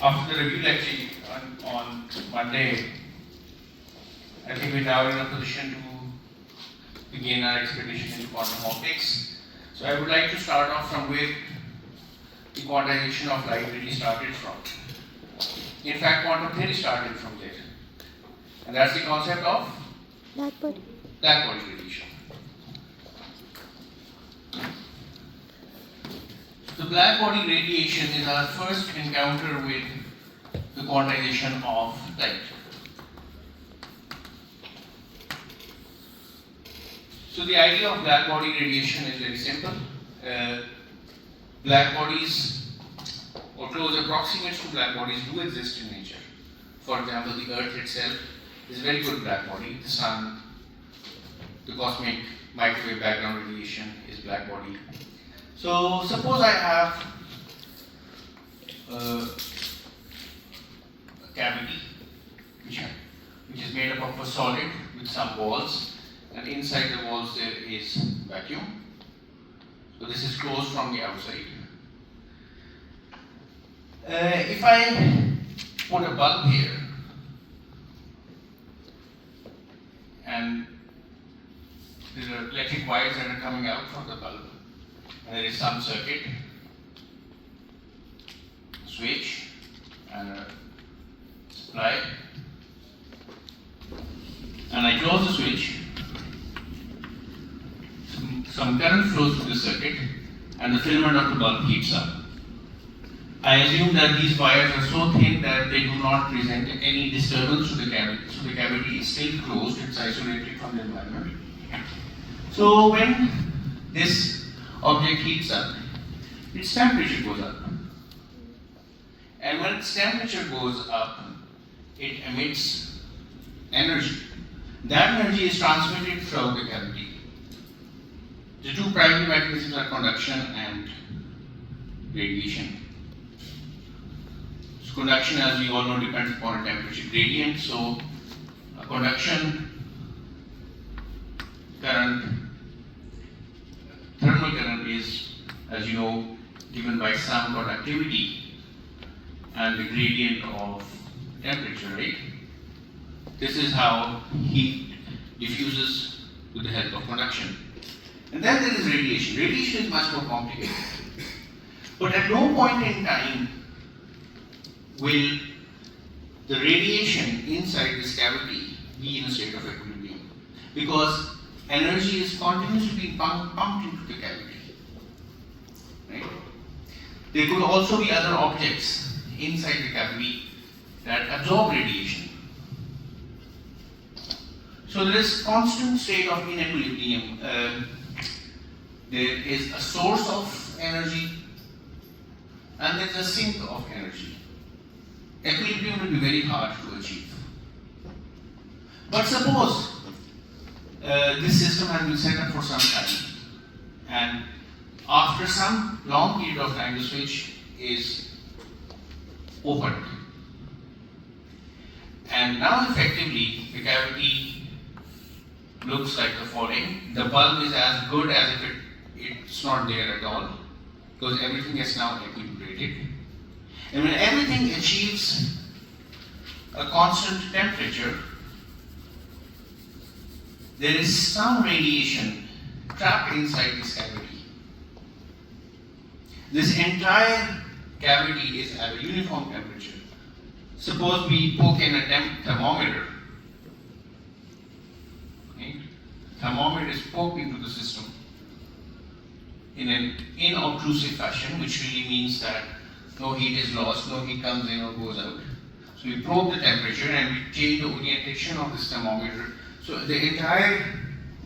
After the review lecture on Monday, I think we're now in a position to begin our expedition into quantum optics. So I would like to start off from where the quantization of light really started from. In fact, quantum theory started from there. And that's the concept of black body radiation. The black body radiation is our first encounter with the quantization of light. So the idea of black body radiation is very simple. Black bodies, or close approximates to black bodies, do exist in nature. For example, the Earth itself is a very good black body. The Sun, the cosmic microwave background radiation is black body. So suppose I have a cavity which is made up of a solid with some walls, and inside the walls there is vacuum. So this is closed from the outside. If I put a bulb here and there are electric wires that are coming out from the bulb, and there is some circuit, switch, and a supply, and I close the switch, some current flows through the circuit, and the filament of the bulb heats up. I assume that these wires are so thin that they do not present any disturbance to the cavity, so the cavity is still closed, it's isolated from the environment. So when this object heats up, its temperature goes up. And when its temperature goes up, it emits energy. That energy is transmitted throughout the cavity. The two primary mechanisms are conduction and radiation. So conduction, as we all know, depends upon a temperature gradient. So a conduction current, thermal current is, as you know, given by some conductivity and the gradient of temperature, right? This is how heat diffuses with the help of conduction. And then there is radiation. Radiation is much more complicated. But at no point in time will the radiation inside this cavity be in a state of equilibrium, because energy is continuously being pumped into the cavity. Right? There could also be other objects inside the cavity that absorb radiation. So there is constant state of inequilibrium. There is a source of energy and there is a sink of energy. Equilibrium will be very hard to achieve. But suppose this system has been set up for some time, and after some long period of time the switch is opened. And now effectively the cavity looks like the following. The bulb is as good as if it's not there at all, because everything is now equilibrated. And when everything achieves a constant temperature, there is some radiation trapped inside this cavity. This entire cavity is at a uniform temperature. Suppose we poke in a thermometer. Okay? Thermometer is poked into the system in an inobtrusive fashion, which really means that no heat is lost, no heat comes in or goes out. So we probe the temperature and we change the orientation of this thermometer. So the entire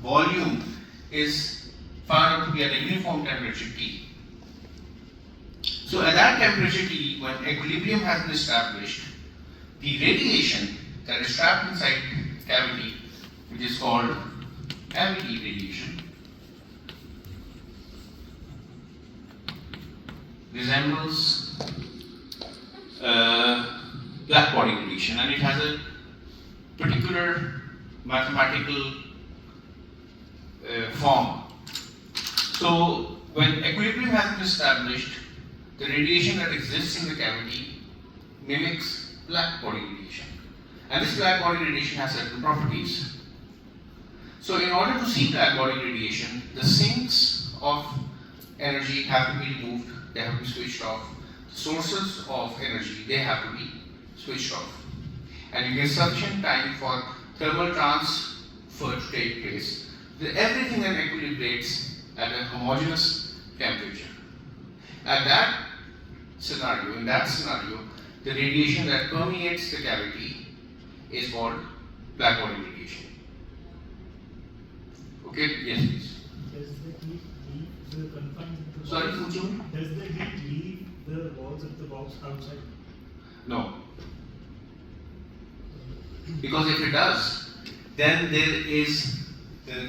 volume is found out to be at a uniform temperature T. So at that temperature T, when equilibrium has been established, the radiation that is trapped inside the cavity, which is called cavity radiation, resembles black body radiation, and it has a particular mathematical form. So when equilibrium has been established, the radiation that exists in the cavity mimics black body radiation. And this black body radiation has certain properties. So in order to see black body radiation, the sinks of energy have to be removed, they have to be switched off. The sources of energy, they have to be switched off. And you get sufficient time for thermal transfer to take place. Everything then equilibrates at a homogeneous temperature. At that scenario, in that scenario, the radiation that permeates the cavity is called black body radiation. Okay? Yes, please. Does the heat leave the confines of the Sorry, box? Fuchu? Does the heat leave the walls of the box outside? No. Because if it does, then the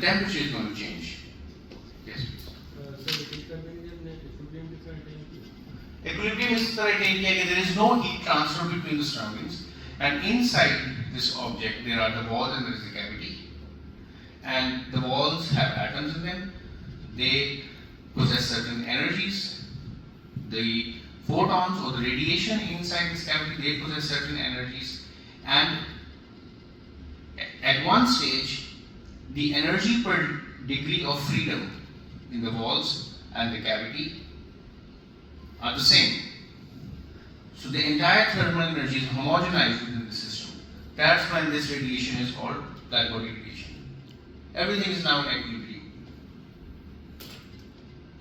temperature is going to change. Yes, please. Equilibrium is the right idea. There is no heat transfer between the surroundings, and inside this object there are the walls and there is the cavity. And the walls have atoms in them. They possess certain energies. The photons or the radiation inside this cavity, they possess certain energies. And at one stage, the energy per degree of freedom in the walls and the cavity are the same. So the entire thermal energy is homogenized within the system. That's when this radiation is called black body radiation. Everything is now in equilibrium.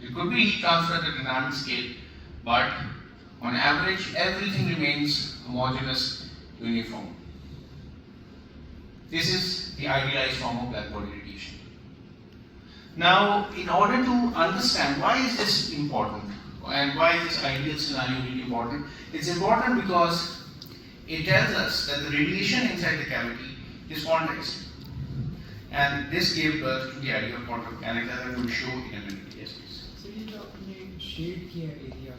It could be heat transfer at a dynamic scale, but on average, everything remains homogeneous, uniform. This is the idealized form of black body radiation. Now, in order to understand why is this important and why is this ideal scenario really important, it's important because it tells us that the radiation inside the cavity is quantized. And this gave birth to the idea of quantum mechanics, as I'm going to show in a minute. Yes, please. So ये जो आपने shade किया area,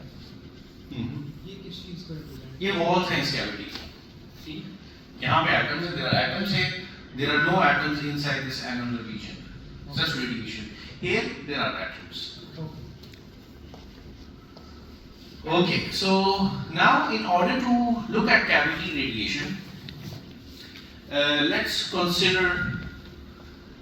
ये किस चीज़ को represent? ये walls हैं इस cavity. See, यहाँ पे atoms हैं, there are atoms here. There are no atoms inside this annular region. Such radiation. Here there are atoms. Okay, so now in order to look at cavity radiation, let's consider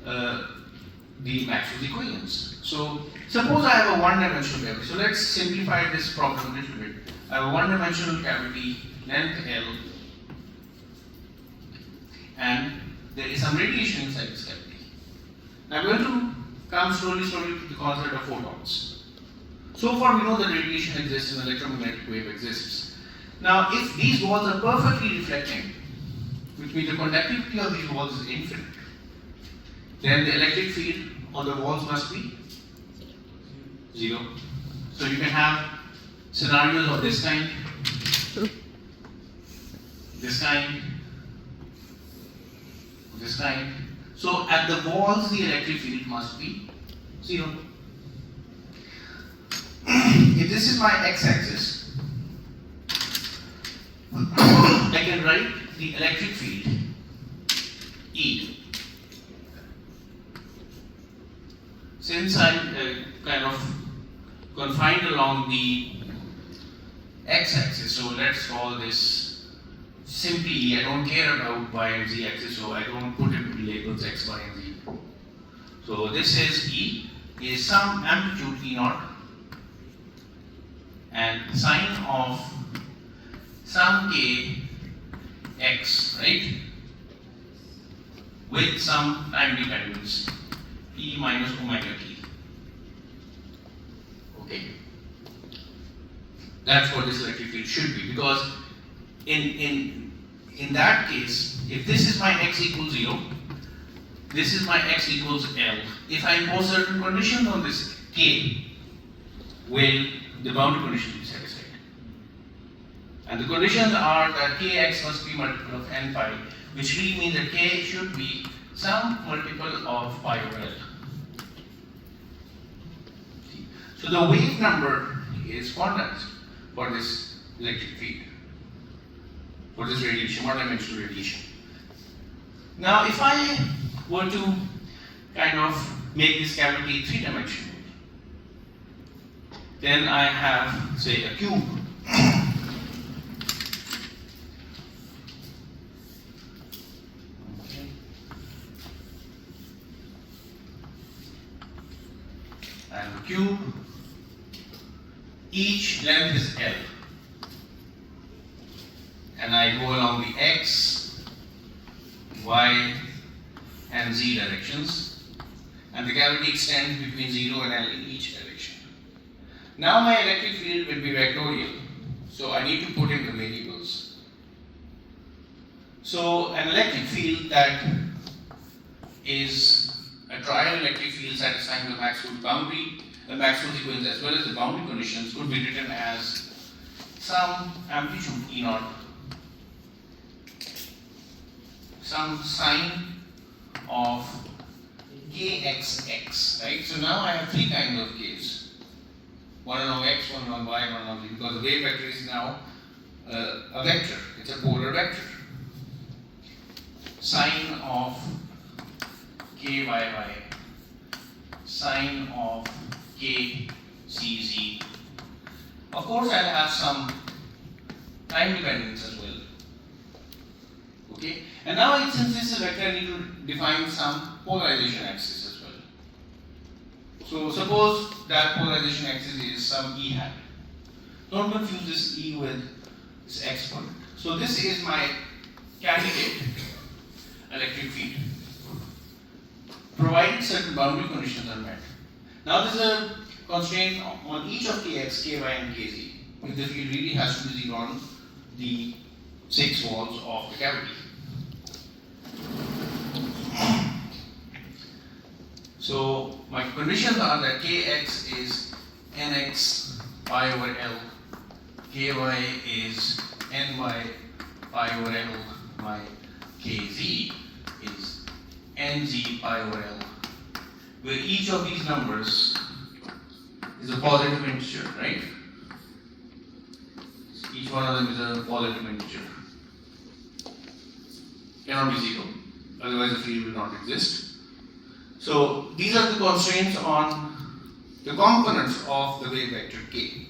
the Maxwell's equations. So suppose I have a one-dimensional cavity. So let's simplify this problem a little bit. I have a one-dimensional cavity, length L, and there is some radiation inside this cavity. Now I'm going to come slowly to the concept of photons. So far we know that radiation exists and electromagnetic wave exists. Now if these walls are perfectly reflecting, which means the conductivity of these walls is infinite, then the electric field on the walls must be zero. So you can have scenarios of this kind, this kind, this kind. So at the walls the electric field must be zero. If this is my x-axis, I can write the electric field E. Since I'm kind of confined along the x-axis, so let's call this simply E. I don't care about y and z axis, so I don't put it in labels x, y, and z. So this is E, is some amplitude E naught, and sine of some k x, right? With some time dependence, E minus omega t. Okay. That's what this electric field should be, because in that case, if this is my x equals 0, this is my x equals L. If I impose certain conditions on this k, will the boundary condition be satisfied? And the conditions are that kx must be multiple of n pi, which really means that k should be some multiple of pi over L. So the wave number is quantized for this electric field, for this radiation, one-dimensional radiation. Now if I were to kind of make this cavity three-dimensional, then I have, say, a cube. cube, each length is L, and I go along the X, Y, and Z directions, and the cavity extends between 0 and L in each direction. Now my electric field will be vectorial, so I need to put in the variables. So an electric field that is a trial electric field satisfying the Maxwell boundary, the Maxwell equations as well as the boundary conditions could be written as some amplitude E naught, some sine of kxx, right? So now I have three kinds of k's. One along x, one along y, one along z, because the wave vector is now a vector, it's a polar vector. Sine of kyy, sine of kcz. Of course, I'll have some time dependence as well. Okay, and now since this is a vector, I need to define some polarization axis as well. So suppose that polarization axis is some E hat. Don't confuse this E with this exponent. So this is my candidate electric field, provided certain boundary conditions are met. Now there is a constraint on each of kx, ky, and kz. If the field really has to be 0 on the 6 walls of the cavity. So my conditions are that kx is nx pi over L, ky is ny pi over L, my kz is nz pi over L, where each of these numbers is a positive integer, right? Each one of them is a positive integer. Cannot be 0, otherwise the field will not exist. So these are the constraints on the components of the wave vector k.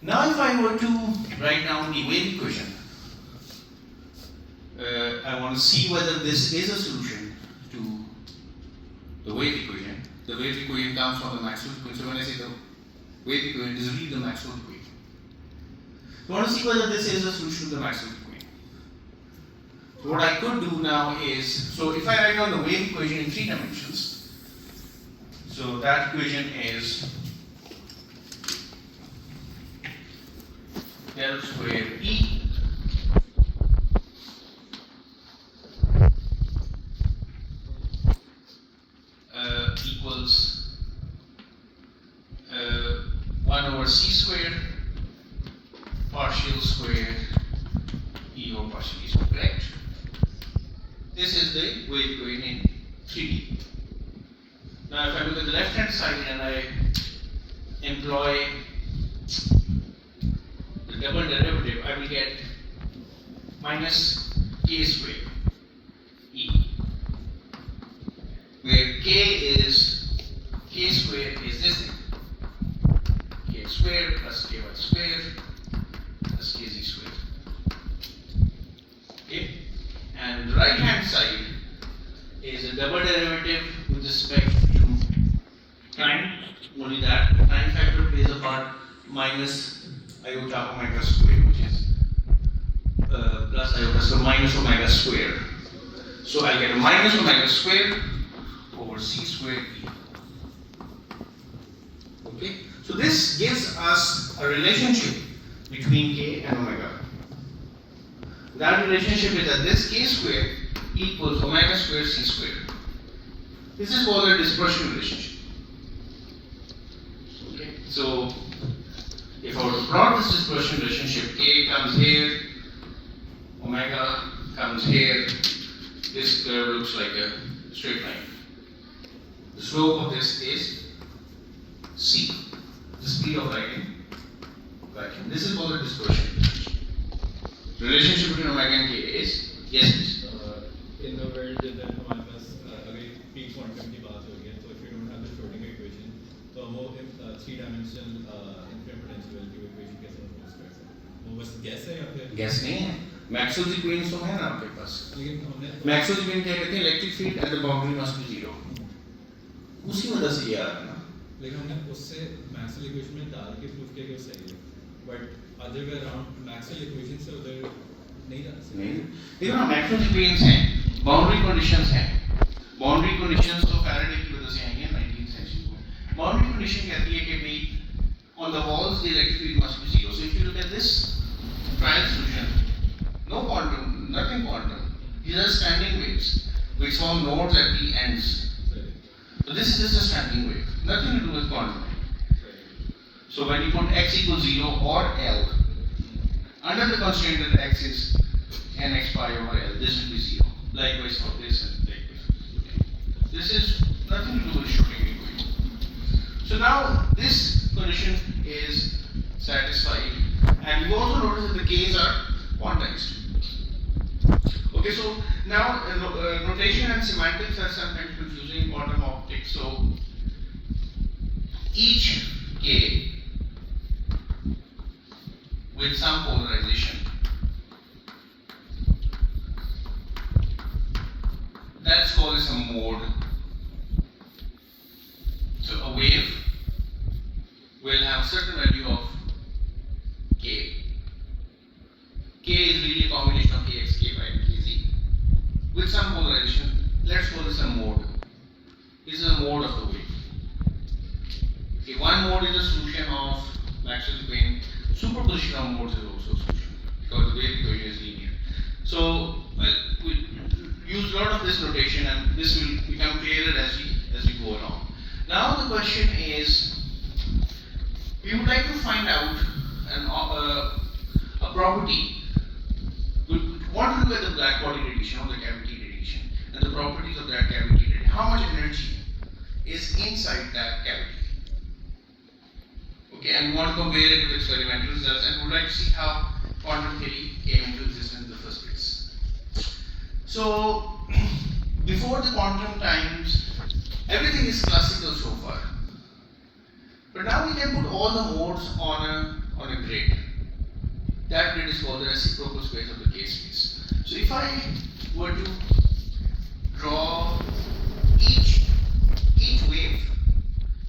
Now if I were to write down the wave equation, I want to see whether this is a solution to the wave equation. The wave equation comes from the Maxwell equation. So when I say the wave equation, it is really the Maxwell equation. So I want to see whether this is a solution to the Maxwell equation. So what I could do now is, so if I write down the wave equation in 3 dimensions, so that equation is del square E equals 1 over c squared partial square E over partial E squared, correct? This is the wave equation in 3D. Now if I look at the left hand side and I employ the double derivative, I will get minus k squared E, where k squared is this thing, k squared plus ky squared plus kz squared. Okay, and the right hand side is a double derivative with respect to time, only that the time factor plays a part, minus iota omega square, which is plus iota, so minus omega square. So I get a minus omega square over c squared E. Okay, so this gives us a relationship between k and omega. That relationship is that this k squared equals omega squared c squared. This is called a dispersion relationship. Okay, so if I were to plot this dispersion relationship, k comes here, omega comes here, this curve looks like a straight line. The slope of this is c, the speed of light in vacuum. This is called a dispersion relationship. Relationship between omega and k is, yes please. In the world then हमारे पास अगर p quantum की बात हो रही है, तो if you don't have the Schrodinger equation, तो हम वो 3-dimensional infinite potential value equation कैसे propose कर सकते हैं? वो बस guess है या फिर? Guess नहीं है. Maxwell's equations तो है ना आपके पास. लेकिन हमने Maxwell's equation क्या कहते हैं? Electric field at the boundary must be 0. उसकी वजह से ये आ रहा है ना। लेकिन हमने उससे मैक्सवेल इक्वेशन में डाल के प्रूफ किया कि वो सही है, but other way around Maxwell equation से उधर नहीं जा सकते। नहीं, देखो ना मैक्सवेल इक्वेशंस हैं, बाउंड्री कंडीशंस हैं, बाउंड्री कंडीशंस तो फैराडे की वजह से आई हैं 19th सेंचुरी में। बाउंड्री कंडीशन कहती है कि भाई on the walls the electric field must be zero. So if you look at this trial solution, no quantum, nothing quantum. These are standing waves which form nodes at the ends. So this is just a standing wave, nothing to do with quantum. So when you put x equals 0 or L, under the constraint that x is nx pi over L, this will be 0. Likewise for this and likewise. This is nothing to do with Schrodinger equation. So now this condition is satisfied, and you also notice that the k's are quantized. Okay, so now notation and semantics are sometimes confusing in quantum optics. So each k with some polarization, that's called as a mode. So a wave will have a certain value of k. K is really a combination of kx, ky, and kz with some polarization. Let's call this a mode. This is a mode of the wave. Okay, one mode is a solution of Maxwell's equation. Superposition of modes is also a solution because the wave equation is linear. So we'll use a lot of this notation, and this will become clearer as we go along. Now the question is, we would like to find out a property. We want to look at the black body radiation or the cavity radiation and the properties of that cavity radiation. How much energy is inside that cavity? Okay, and we want to compare it with experimental results, and we would like to see how quantum theory came into existence in the first place. So, before the quantum times, everything is classical so far. But now we can put all the modes on a grid. That grid is called the reciprocal space of the K space. So if I were to draw each wave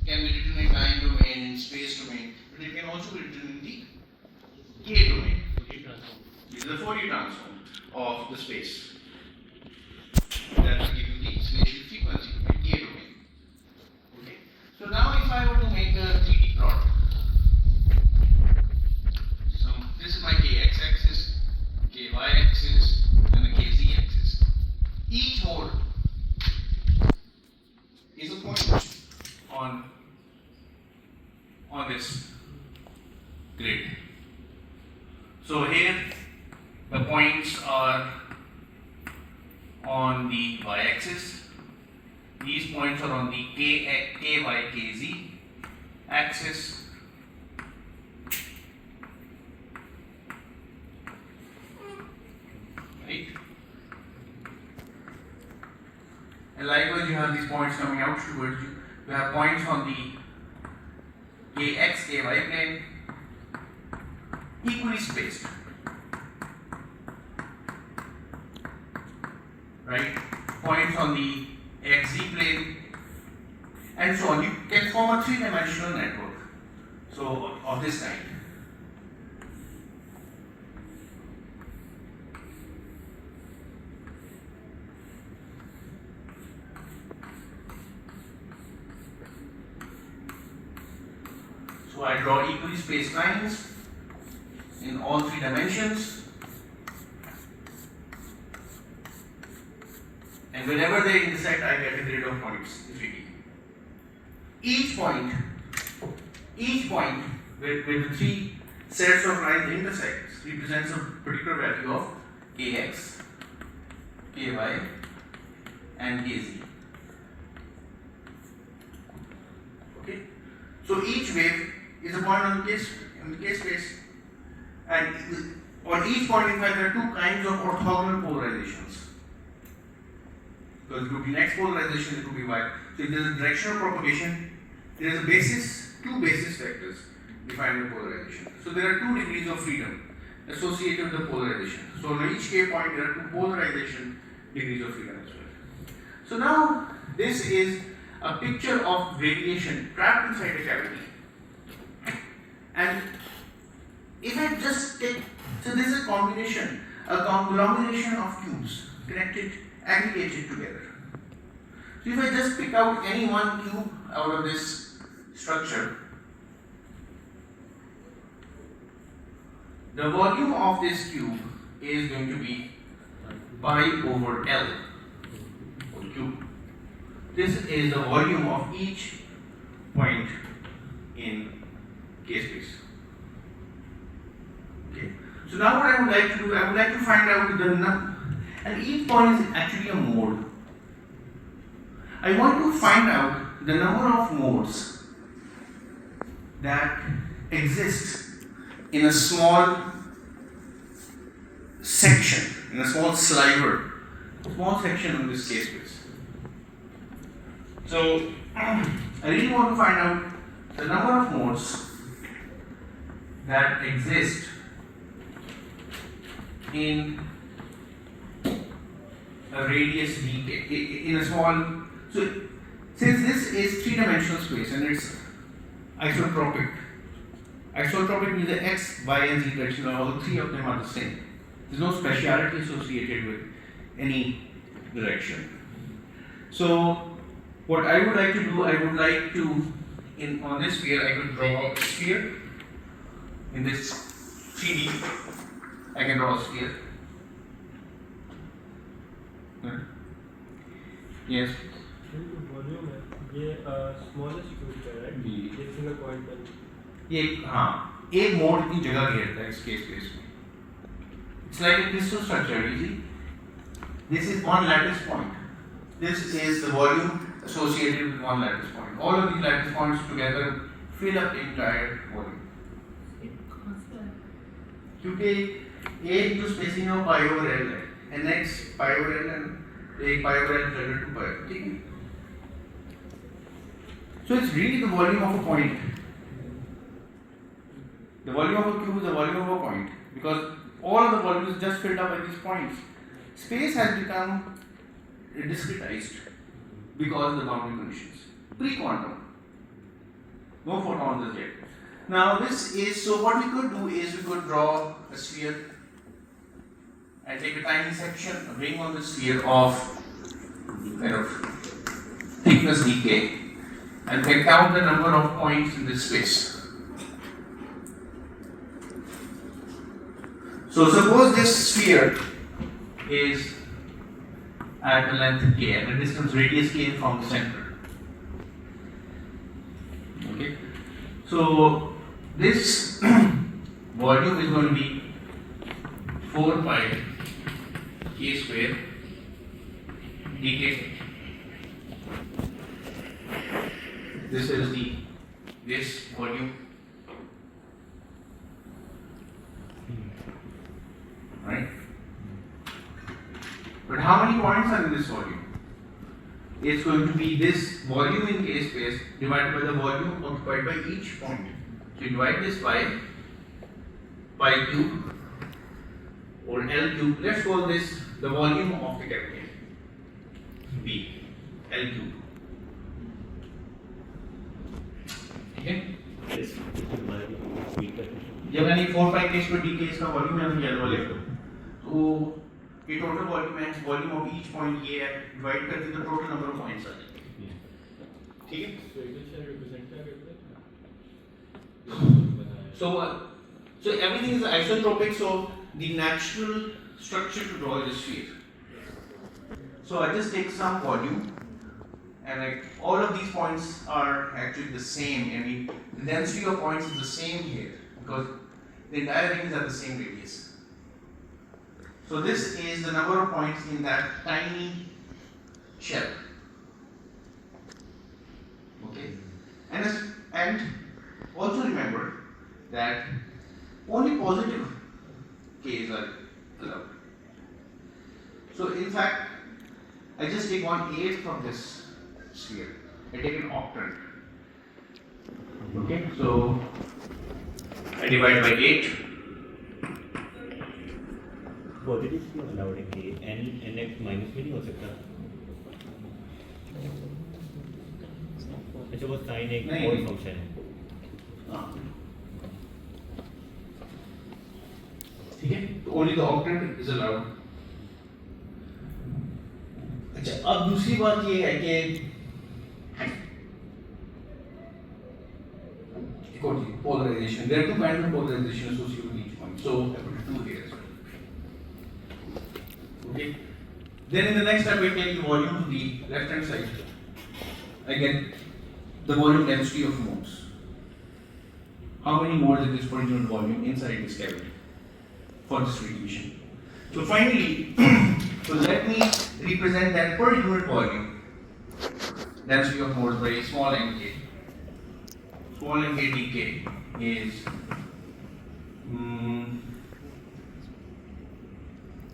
can be written in time domain, in space domain, but it can also be written in the K domain. This is the Fourier transform of the space. That will give you the spatial frequency domain, K domain. Okay. So now if I were to make a 3D plot, so this is my kx axis, ky axis, and the kz axis. Each mode is a point on this grid. So here the points are on the y-axis. These points are on the ky, kz axis. Right? And likewise, you have these points coming out towards you. You have points on the kx, ky plane, equally spaced. Right? Points on the xz plane, and so on. You can form a three-dimensional network. So of this kind. So I draw equally spaced lines in all three dimensions, and whenever they intersect, I get a grid of points, 3D. Each point where the three sets of lines intersect represents a particular value of kx, ky, and kz. Okay, so each wave is a point on the k space, and on each point, in fact, there are two kinds of orthogonal polarizations. Because it could be an x polarization, it could be y. So if there is a directional propagation, there is a basis, two basis vectors defined in polarization. So there are 2 degrees of freedom associated with the polarization. So on each k point, there are 2 polarization degrees of freedom as well. So now this is a picture of radiation trapped inside a cavity. And if I just take, so this is a combination, a conglomeration of cubes connected, aggregated together. So if I just pick out any one cube out of this structure, the volume of this cube is going to be pi over L whole cube. This is the volume of each point in K-space. Okay. So now what I would like to do, I would like to find out the number, and each point is actually a mode. I want to find out the number of modes that exist in a small section, in a small sliver, small section of this K-space. So I really want to find out the number of modes that exist in a radius dk, in a small, so since this is three-dimensional space and it's isotropic, isotropic means the x, y and z direction, all three of them are the same. There's no speciality associated with any direction. So what I would like to do, I would like to, on this sphere, I could draw a sphere. In this 3D, I can draw a sphere. Yes. Volume है ये smallest cube है right ये single point पर ये हाँ एक mode की जगह घेरता है इस केस स्पेस में. It's like a crystal structure, you see. This is one lattice point. This is the volume associated with one lattice point. All of these lattice points together fill up the entire volume. क्योंकि एक जो spacing है pi over L है, and next pi over L and एक pi over L divided to पाई, ठीक है? So it's really the volume of a point. The volume of a cube is the volume of a point because all of the volume is just filled up by these points. Space has become discretized because of the boundary conditions. Pre-quantum. No photons as yet. Now this is, so what we could do is we could draw a sphere and take a tiny section, a ring on the sphere of kind of thickness dk and then count the number of points in this space. So suppose this sphere is at the length k and the distance radius k from the center. Okay. So this volume is going to be 4 pi k square dk. This is this volume. Right? But how many points are in this volume? It's going to be this volume in K space divided by the volume occupied by each point. So you divide this by pi cube or L cube. Let's call this the volume of the cavity. B, L cube. Okay? Yes. जब मैंने 4 pi k square dk इसका volume मैंने क्या वाले तो ये total volume है volume of each point ये है डिवाइड करके तो टोटल नंबर ऑफ पॉइंट्स आ जाएंगे. ठीक है? So it will represent क्या करते हैं? So everything is isotropic, so the natural structure to draw is a sphere. So I just take some volume and like all of these points are actually the same. I mean the density of points is the same here because the entire ring is at the same radius. So this is the number of points in that tiny shell. Okay, and also remember that only positive k's are allowed. So in fact, I just take 1/8 of this sphere. I take an octant. Okay, so I divide by 8. Positive क्यों allowed है कि n nx minus में नहीं हो सकता? अच्छा वो sign एक नहीं, और नहीं। फंक्शन है। हाँ। ठीक है, तो only the octant is allowed. अच्छा, अब दूसरी बात ये है कि polarization. There are two kinds of polarization associated with each one. So I put 2 here as well. Okay. Then in the next step we take the volume to the left hand side. I get the volume density of modes. How many modes in this per unit volume inside this cavity for this radiation? So finally, so let me represent that per unit volume density of modes by small n k. Small n k dk is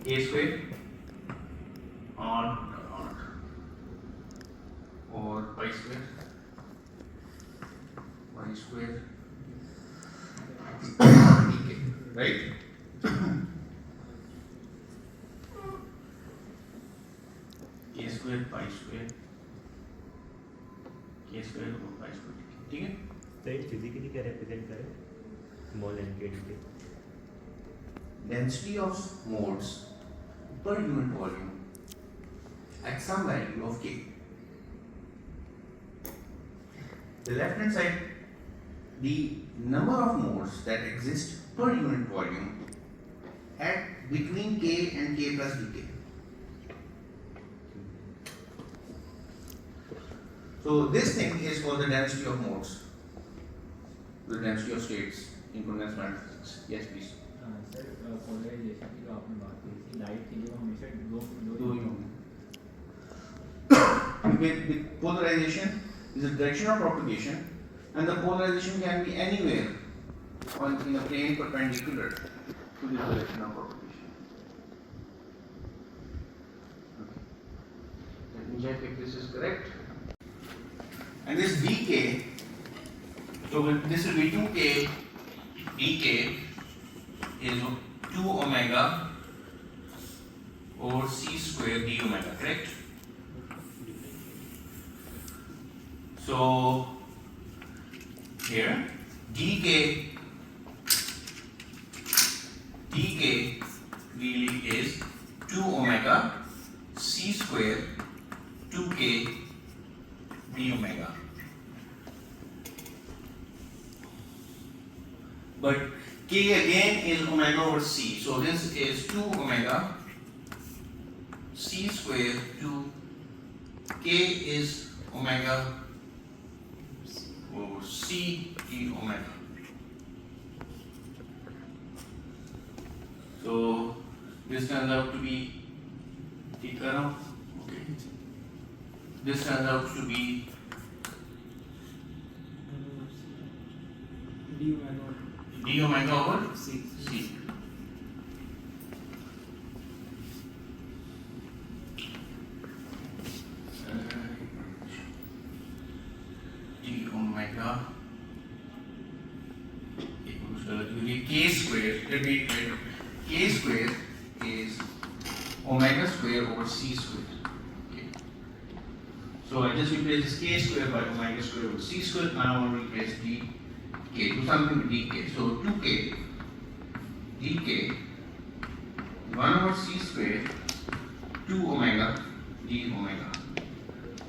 a square r or pi square dk, right? k square pi square k square और pi square, ठीक है? तो ये physically क्या represent करें? Small N के D Density of modes per unit volume at some value of k. The left hand side, the number of modes that exist per unit volume at between k and k plus dk. So this thing is called the density of modes, the density of states in condensed matter physics. Yes, please. Sir polarization की जो आपने बात की थी, light के लिए वो हमेशा दो Do you with polarization is a direction of propagation, and the polarization can be anywhere on in a plane perpendicular to the direction of propagation. Okay. Let me check if this is correct. And this dk, so this will be 2k dk is 2 omega over c square d omega, correct? So here dk really is 2 omega c square 2k d omega. But k again is omega over c, so this is 2 omega c square to k is omega over c d omega. So this turns out to be theta now. Okay. This turns out to be d omega over c. D omega equals to k square. Let me write k square is omega square over c square. Okay. So I just replace this k square by omega square over c square. Now I want to replace d k, do something with dk. So 2k dk 1 over c square 2 omega d omega,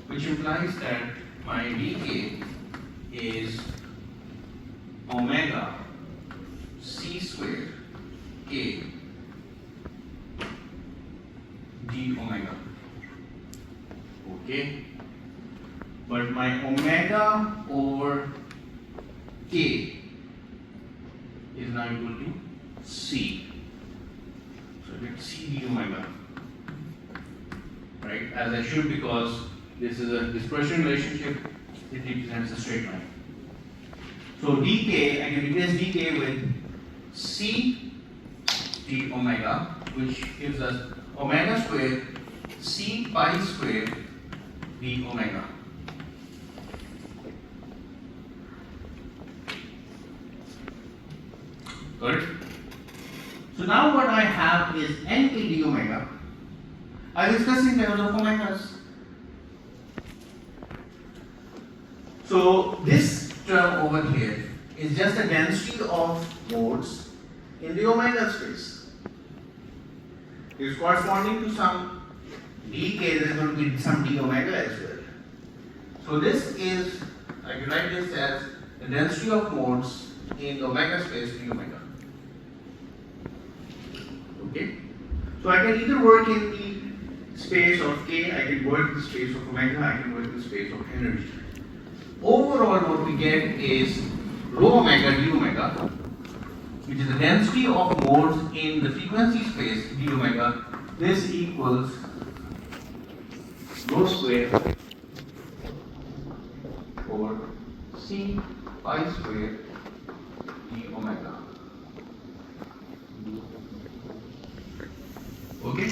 which implies that my dk is omega c square k d omega. Okay, but my omega over k is now equal to c. So I get c d omega, right? As I should, because this is a dispersion relationship. It represents a straight line. So dk, I can replace dk with c d omega, which gives us omega square c pi square d omega. Got it? So now what I have is n k d omega. I discuss in terms of omegas. So So this term over here is just the density of modes in the omega space. It is corresponding to some d k, there is going to be some d omega as well. So this is, I can write this as the density of modes in the omega space d omega. Okay? So I can either work in the space of k, I can work in the space of omega, I can work in the space of energy. Overall what we get is rho omega d omega, which is the density of modes in the frequency space d omega. This equals rho square over c pi square d omega. Okay?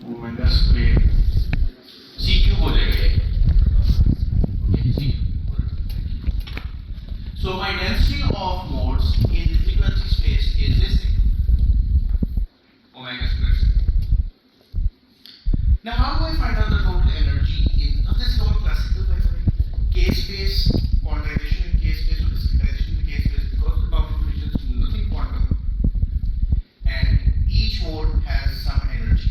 Omega square c cube हो जाएगा ये. Okay, c cube. So my density of modes in the frequency space is this thing, omega square c. Now how do I find out the total energy in, now this is all classical by the way, k space, quantization in k space or discretization in k space, because the boundary conditions do nothing quantum and each mode has some energy.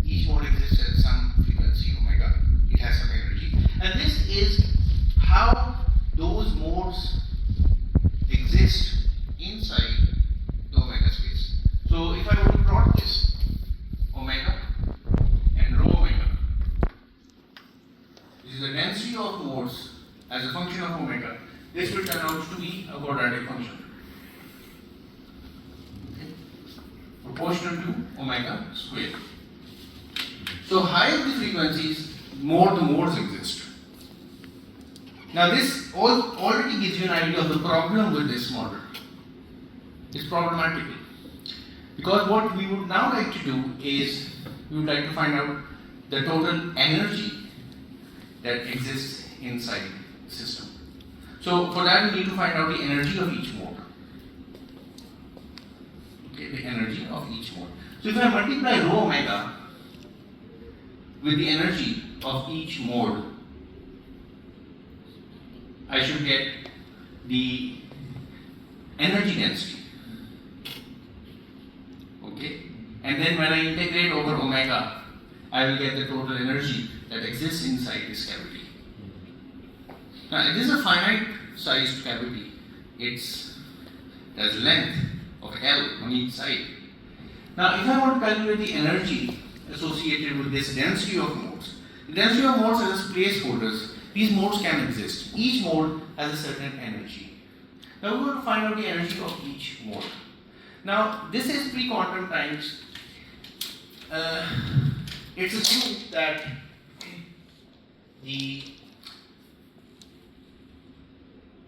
Each mode exists at some frequency omega, it has some energy, and this is how those modes exist inside the omega space. So if I were to plot this, omega and rho omega, this is the density of modes as a function of omega, this will turn out to be a quadratic function. Okay? Proportional to omega squared. So higher the frequencies, more the modes exist. Now this already gives you an idea of the problem with this model. It's problematical. Because what we would now like to do is, we would like to find out the total energy that exists inside the system. So for that we need to find out the energy of each mode. Okay, the energy of each mode. So if I multiply rho omega with the energy of each mode, I should get the energy density. Okay? And then when I integrate over omega, I will get the total energy that exists inside this cavity. Now it is a finite sized cavity. There's length of L on each side. Now if I want to calculate the energy associated with this density of modes, the density of modes as placeholders, these modes can exist. Each mode has a certain energy. Now we're going to find out the energy of each mode. Now this is pre-quantum times. It's assumed that the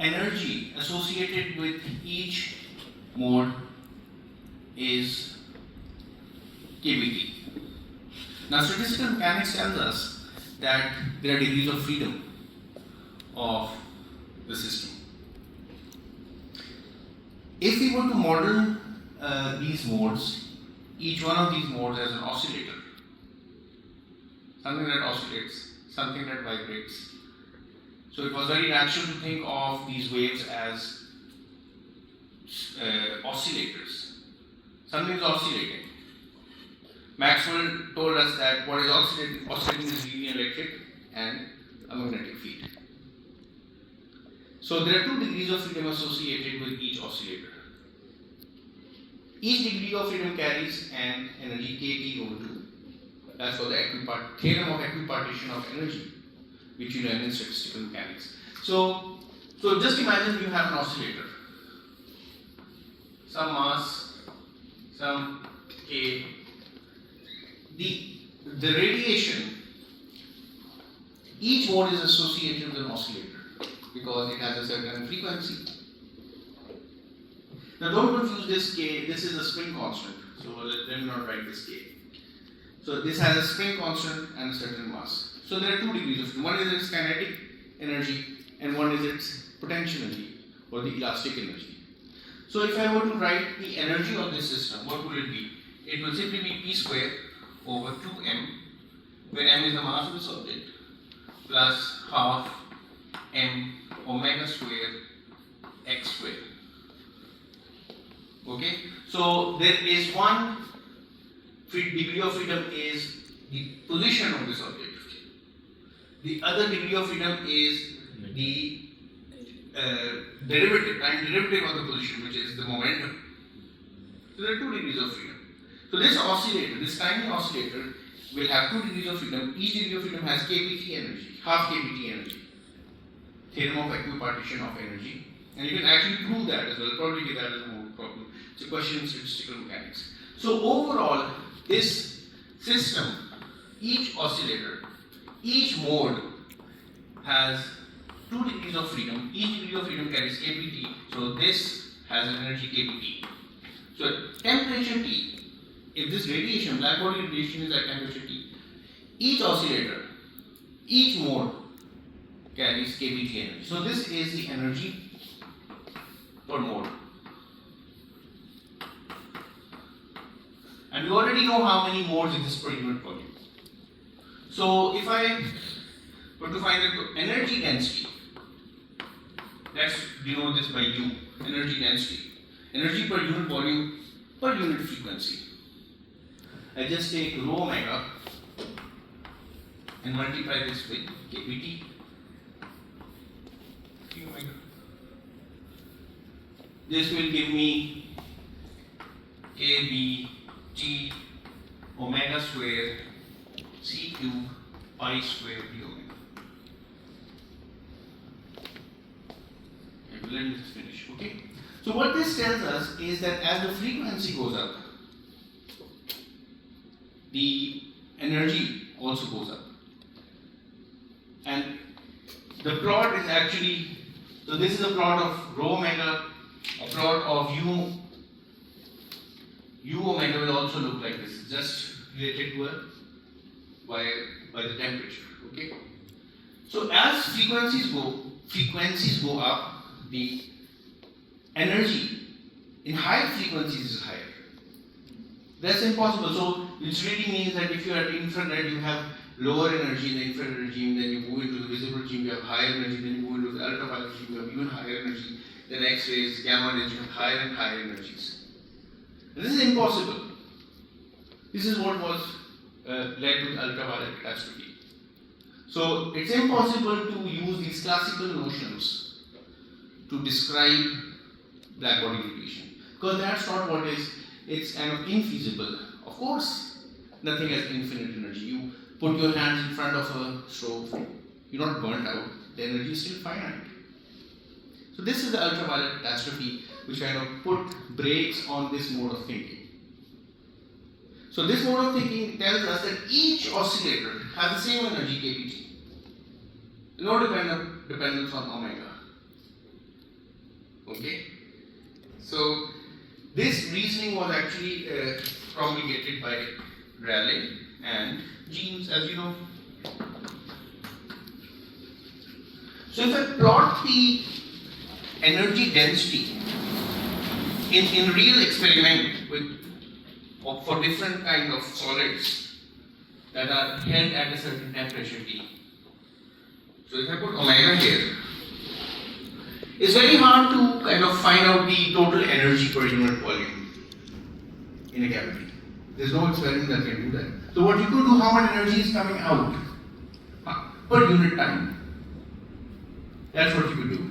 energy associated with each mode is kBT. Now statistical mechanics tells us that there are degrees of freedom of the system. If we were to model these modes, each one of these modes as an oscillator, something that oscillates, something that vibrates. So it was very natural to think of these waves as oscillators. Something is oscillating. Maxwell told us that what is oscillating is linear electric and a magnetic field. So there are two degrees of freedom associated with each oscillator. Each degree of freedom carries an energy kT over 2. That's called the theorem of equipartition of energy, which you learn in statistical mechanics. So just imagine you have an oscillator. Some mass, some K. The radiation, each mode is associated with an oscillator because it has a certain frequency. Now don't confuse this K, this is a spring constant, so let me not write this K. So this has a spring constant and a certain mass. So there are two degrees of freedom. One is its kinetic energy and one is its potential energy. or the elastic energy. So if I were to write the energy of this system, what will it be? It will simply be P square over 2m, where m is the mass of the subject, plus half m omega square x square. Okay, so there is one degree of freedom is the position of the subject. The other degree of freedom is the time derivative of the position, which is the momentum. So there are 2 degrees of freedom. So this oscillator, this tiny oscillator, will have 2 degrees of freedom. Each degree of freedom has kBt energy, half kBt energy. Theorem of equipartition of energy. And you can actually prove that as well. Probably give that as a more problem. It's a question in statistical mechanics. So overall, this system, each oscillator, each mode has 2 degrees of freedom. Each degree of freedom carries kBt. So this has an energy kBt. So temperature T, if this radiation, black body radiation is at temperature T, each oscillator, each mode carries kBt energy. So this is the energy per mode. And we already know how many modes exist per unit volume. So if I were to find the energy density, let's denote this by U, energy density. Energy per unit volume per unit frequency. I just take rho omega and multiply this with kBt. Q omega. This will give me kBt omega square c cube pi square d omega. And let this finish, okay? So what this tells us is that as the frequency goes up, the energy also goes up. And the plot is actually, so this is a plot of rho omega, a plot of u omega will also look like this, just related to by the temperature, okay? So as frequencies go up, the energy in high frequencies is higher. That's impossible. So which really means that if you are at infrared, you have lower energy in the infrared regime, then you move into the visible regime, you have higher energy, then you move into the ultraviolet regime, you have even higher energy, then X-rays, gamma rays, you have higher and higher energies. And this is impossible. This is what was led to the ultraviolet catastrophe. So it's impossible to use these classical notions to describe black body radiation, because that's not what is, it's kind of infeasible. Of course, nothing has infinite energy. You put your hands in front of a stove, you're not burnt out, the energy is still finite. So this is the ultraviolet catastrophe, which kind of put brakes on this mode of thinking. So this mode of thinking tells us that each oscillator has the same energy kBt. No dependence on omega. Okay? So this reasoning was actually promulgated by Rayleigh and Jeans, as you know. So if I plot the energy density in real experiment for different kind of solids that are held at a certain temperature T. So if I put omega here, it's very hard to kind of find out the total energy per unit volume in a cavity. There's no experiment that can do that. So what you could do, how much energy is coming out per unit time. That's what you could do.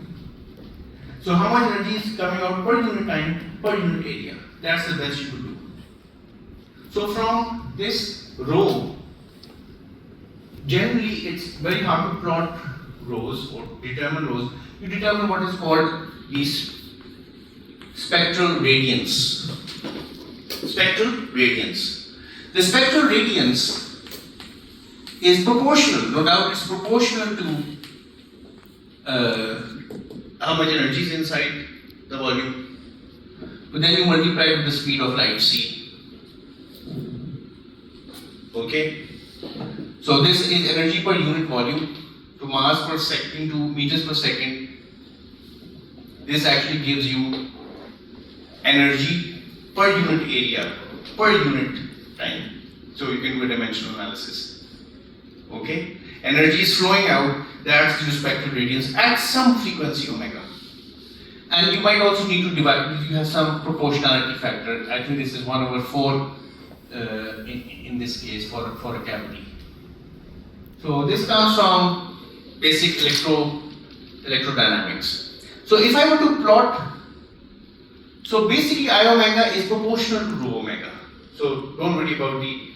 So how much energy is coming out per unit time, per unit area. That's the best you could do. So from this row, generally it's very hard to plot rows or determine rows. You determine what is called these spectral radiance. Spectral radiance. The spectral radiance is proportional, no doubt it's proportional to how much energy is inside the volume. But then you multiply with the speed of light, c. Okay? So this is energy per unit volume to mass per second to meters per second this actually gives you energy per unit area, per unit time. So you can do a dimensional analysis. Okay? Energy is flowing out, that's due to spectral radiance at some frequency omega. And you might also need to divide, if you have some proportionality factor. I think this is 1/4 in this case for a cavity. So this comes from basic electrodynamics. So if I were to plot, so basically I omega is proportional to rho omega. So don't worry about the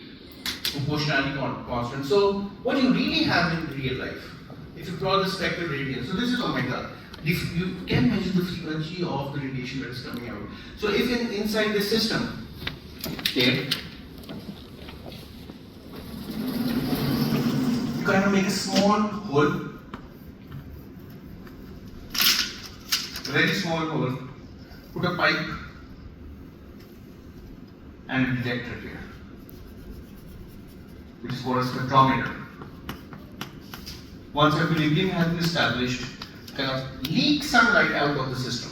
proportionality constant. So what you really have in real life, if you plot the spectral radiance, so this is omega. If you can measure the frequency of the radiation that is coming out. So if inside this system, here, you kind of make a small hole, very small hole, put a pipe and a detector here, which is called a spectrometer. Once equilibrium has been established, kind of leak sunlight out of the system.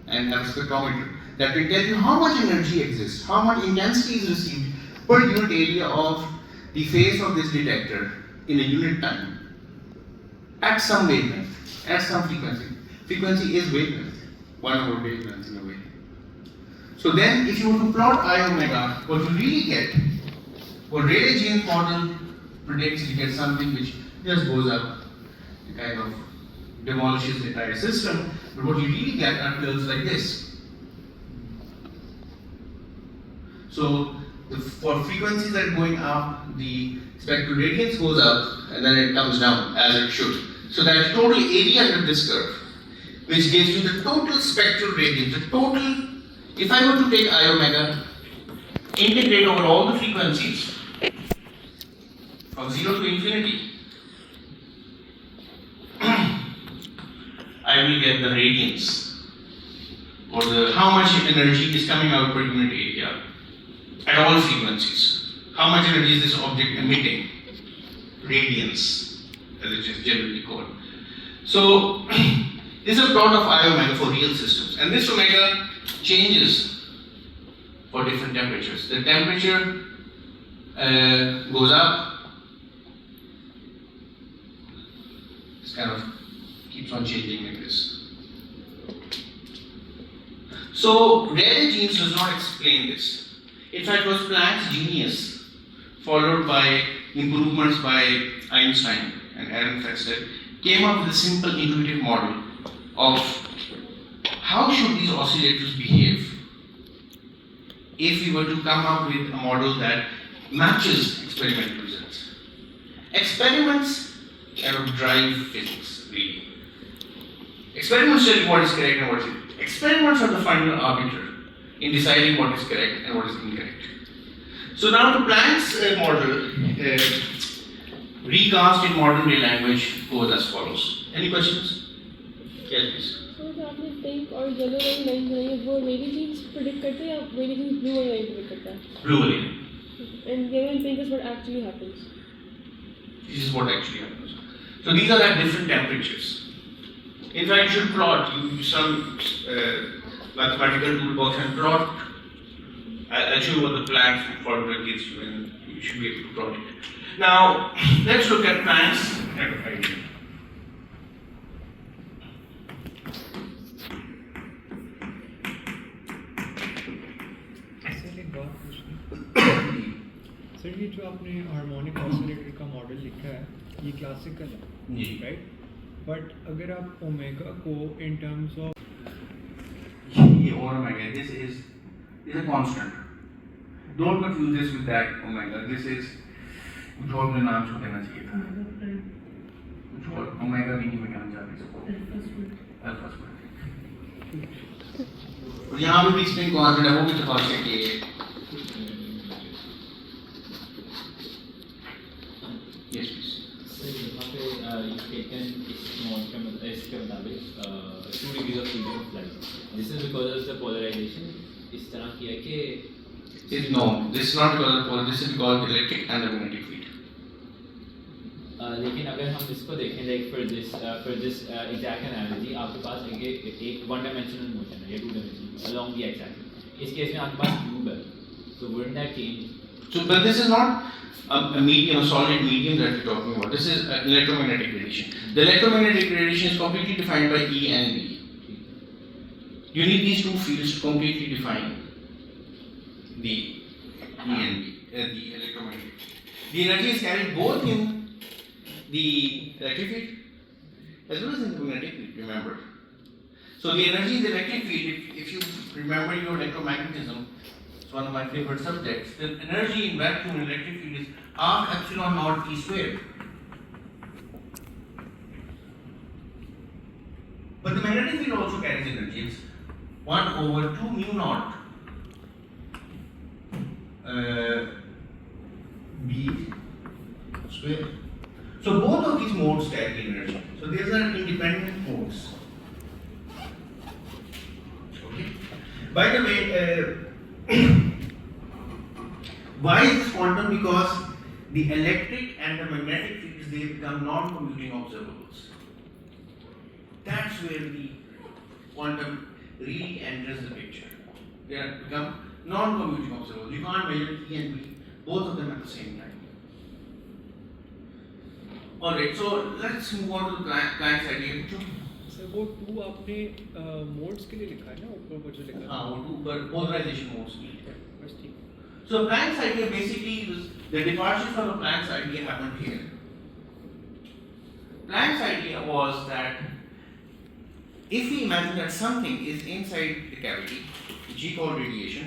And have a spectrometer that will tell you how much energy exists, how much intensity is received per unit area of the phase of this detector in a unit time at some wavelength, at some frequency. Frequency is wavelength, 1/wavelength in a way. So then if you were to plot I omega, what you really get, what Rayleigh-Jeans model predicts, you get something which just goes up, it kind of demolishes the entire system, but what you really get are curves like this. So for frequencies that are going up, the spectral radiance goes up and then it comes down as it should. So that total area under this curve, which gives you the total spectral radiance, the total, if I were to take I omega, integrate over all the frequencies from 0 to infinity, I will get the radiance, or how much energy is coming out per unit area at all frequencies. How much energy is this object emitting? Radiance, as it is generally called. So this is a plot of I omega for real systems, and this omega changes for different temperatures. The temperature goes up, it's kind of keeps on changing like this. So Rayleigh-Jeans does not explain this. In fact, it was Planck's genius, followed by improvements by Einstein and Ehrenfester, came up with a simple intuitive model of how should these oscillators behave if we were to come up with a model that matches experimental results. Experiments kind of drive physics, really. Experiments tell you what is correct and what is incorrect. Experiments are the final arbiter in deciding what is correct and what is incorrect. So now the Planck's model, recast in modern day language, goes as follows. Any questions? Yes, please. So जो आपने pink और yellow वाली line बनाई है वो Rayleigh-Jeans predict करते हैं या Rayleigh-Jeans blue वाली लाइन predict करता है? Blue line. And yellow and pink is what actually happens. This is what actually happens. So these are at different temperatures. In fact, you should plot, you use some mathematical toolbox and plot. I'll show you what the Planck formula gives you and you should be able to plot it. Now, let's look at Planck's idea. Sir ये जो आपने harmonic oscillator का model लिखा है ये classical है right but अगर आप ओमेगा को इन टर्म्स ऑफ ये और omega this is a constant. Don't confuse this with that omega. This is कुछ और मुझे नाम छू देना चाहिए था. कुछ और ओमेगा भी नहीं मैं कहना चाह रहा इसको. Alpha square. और यहाँ पे भी स्प्रिंग कांस्टेंट है वो भी तो कांस्टेंट है. Yes, please. So यहाँ पे you've taken इसके मुताबिक 2 degrees of freedom of light. This is because of the polarization. इस तरह किया कि No, this is not because of the polar. This is because of the electric and the magnetic field. लेकिन अगर हम इसको देखें like for this exact analogy आपके पास एक वन डायमेंशनल मोशन है या two dimensional along the x axis इस केस में आपके पास क्यूब है so wouldn't that change So, but this is not a medium, a solid medium that we're talking about. This is electromagnetic radiation. The electromagnetic radiation is completely defined by E and B. You need these two fields to completely define the E and B, the electromagnetic. The energy is carried both in the electric field as well as in the magnetic field, remember. So the energy in the electric field, if you remember your electromagnetism, it's one of my favorite subjects. The energy in vacuum in electric field is half epsilon naught E squared. But the magnetic field also carries energy. It's 1 over 2 mu naught B square. So both of these modes carry energy. So these are independent modes. Okay. By the way, why is this quantum? Because the electric and the magnetic fields, they become non-commuting observables. That's where the quantum really enters the picture. They become non-commuting observables. You can't measure E and B, both of them at the same time. Alright, so let's move on to the Planck's idea. Sir वो to आपने modes के लिए लिखा है ना ऊपर वो जो लिखा है हाँ वो टू पर polarization modes के लिए. बस ठीक है. So Planck's idea basically was the departure from the Planck's idea happened here. Planck's idea was that if we imagine that something is inside the cavity, which he called radiation,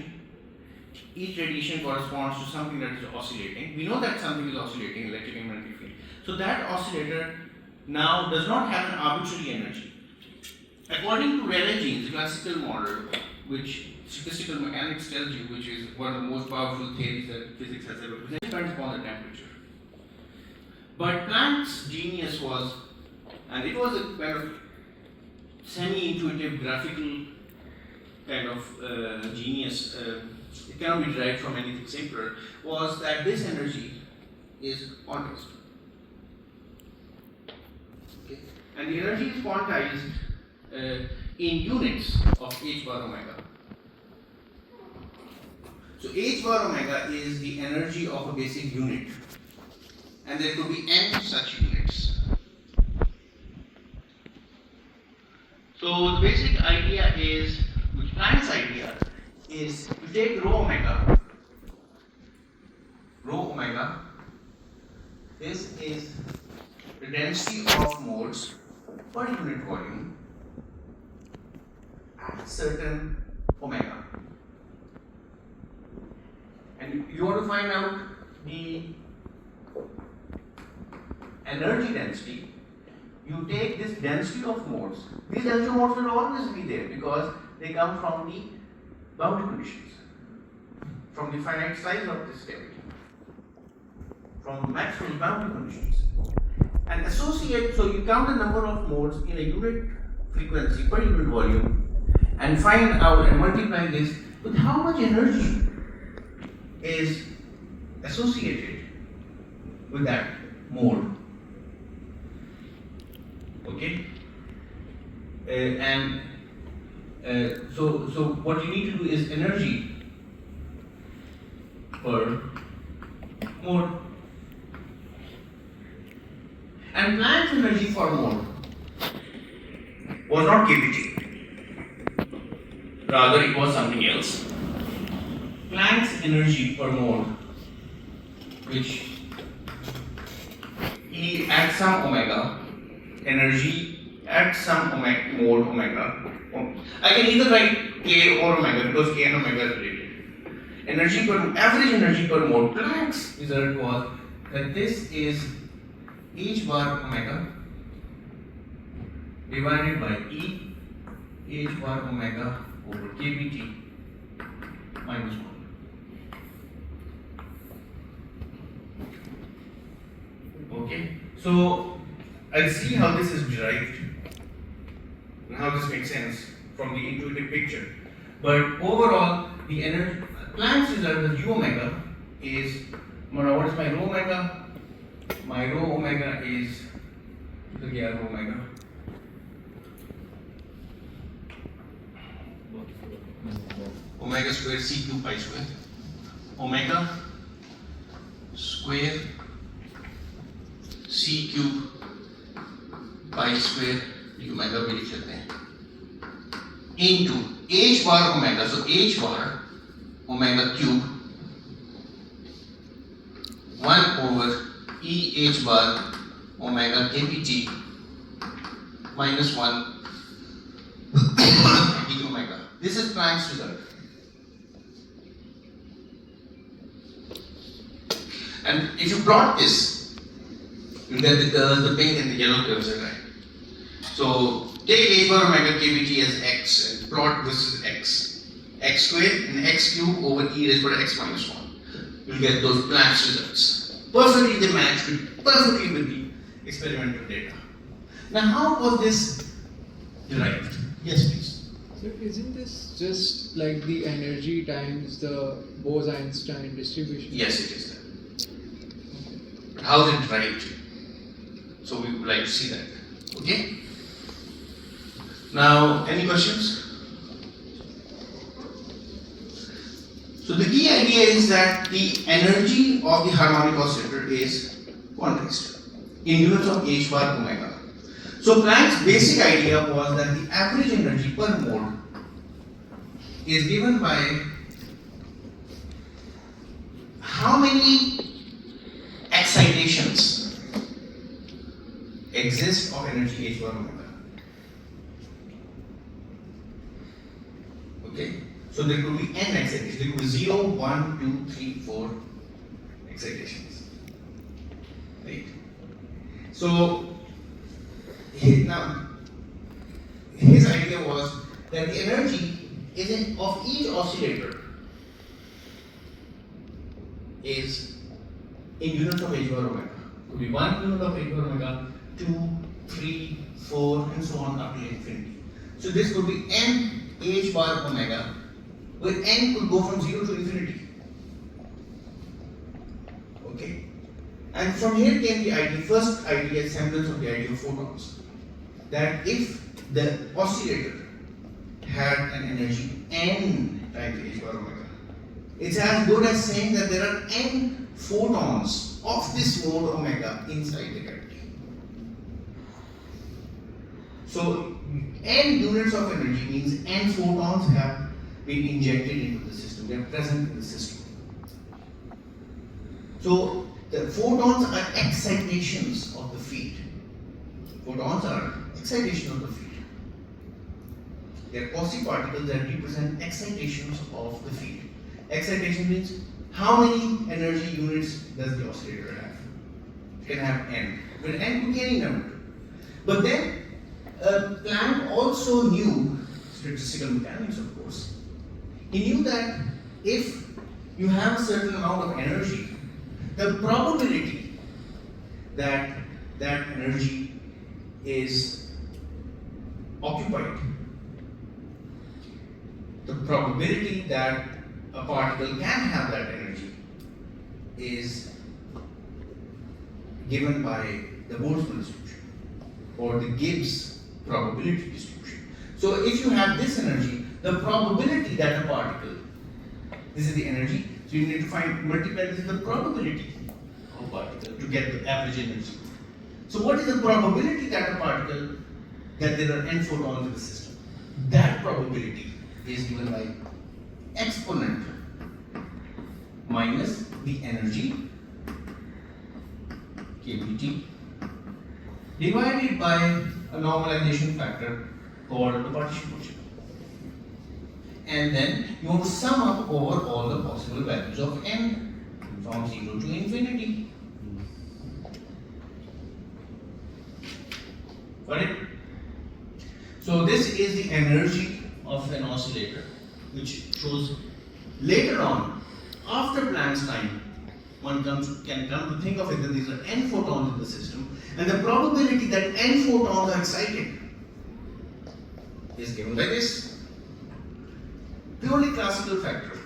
each radiation corresponds to something that is oscillating. We know that something is oscillating, electric and magnetic field. So that oscillator now does not have an arbitrary energy. According to Rayleigh-Jeans classical model, which statistical mechanics tells you, which is one of the most powerful theories that physics has ever presented, depends upon the temperature. But Planck's genius was, and it was a kind of semi-intuitive graphical kind of genius, it cannot be derived from anything simpler, was that this energy is quantized. Okay? And the energy is quantized in units of h bar omega. So h bar omega is the energy of a basic unit, and there could be n such units. So the basic idea is, which Planck's idea is, you take rho omega. This is the density of moles per unit volume at certain omega. And you want to find out the energy density. You take this density of modes. These density of modes will always be there because they come from the boundary conditions, from the finite size of this cavity, from Maxwell's boundary conditions. And associate, so you count the number of modes in a unit frequency per unit volume and find out and multiply this with how much energy is associated with that mode. Okay? So what you need to do is energy per mode. And Planck's energy for mode was not KBT, rather it was something else. Planck's energy per mode, which E at some omega, energy at some omega, mode omega. I can either write K or omega because K and omega are related. Energy per average energy per mode. Planck's result was that this is h bar omega divided by E h bar omega over kBt minus 1. Okay, so I'll see how this is derived and how this makes sense from the intuitive picture. But overall, the energy Planck's result, the u omega, is what is my rho omega? My rho omega is rho omega. Omega square c cube pi square. Omega square c cube pi square omega भी लिख सकते हैं into h bar omega. So h bar omega cube 1 over e h bar omega kpt minus 1 d omega. This is Planck's result. And if you plot this, you get the pink and the yellow curves are right. So take h bar omega kbt as x and plot this as x squared and x cube over e raised by x minus 1. You'll get those Planck's results. Perfectly they match perfectly with the experimental data. Now how was this derived? Yes, please. So isn't this just like the energy times the Bose-Einstein distribution? Yes, it is that. How is it derived? So we would like to see that. Okay? Now, any questions? So the key idea is that the energy of the harmonic oscillator is quantized in units of h bar omega. So Planck's basic idea was that the average energy per mole is given by how many excitations exist of energy h bar omega. Okay, so there could be n excitations. There could be 0, 1, 2, 3, 4 excitations. Right? So now his idea was that the energy of each oscillator is in units of h bar omega. Could be 1 unit of h bar omega, 2, 3, 4, and so on up to infinity. So this could be n h bar omega, where n could go from 0 to infinity. Okay? And from here came the idea, first idea, semblance of the idea of photons. That if the oscillator had an energy n times h bar omega, it's as good as saying that there are n photons of this mode omega inside the cavity. So n units of energy means n photons have been injected into the system, they are present in the system. So the photons are excitations of the field. Photons are excitation of the field. They are quasi-particles that represent excitations of the field. Excitation means how many energy units does the oscillator have? It can have n. But n could be any number. But then Planck also knew statistical mechanics, of course. He knew that if you have a certain amount of energy, the probability that that energy is occupied, the probability that a particle can have that energy is given by the Boltzmann distribution or the Gibbs probability distribution. So if you have this energy, the probability that a particle, this is the energy, so you need to multiply this with the probability of a particle to get the average energy. So what is the probability that a particle, that there are n photons in the system? That probability is given by exponent minus the energy kBT divided by a normalization factor called the partition quotient. And then you want to sum up over all the possible values of n from 0 to infinity. Got it? So this is the energy of an oscillator, which shows later on, after Planck's time, one can come to think of it that these are n photons in the system, and the probability that n photons are excited is given by this purely classical factor.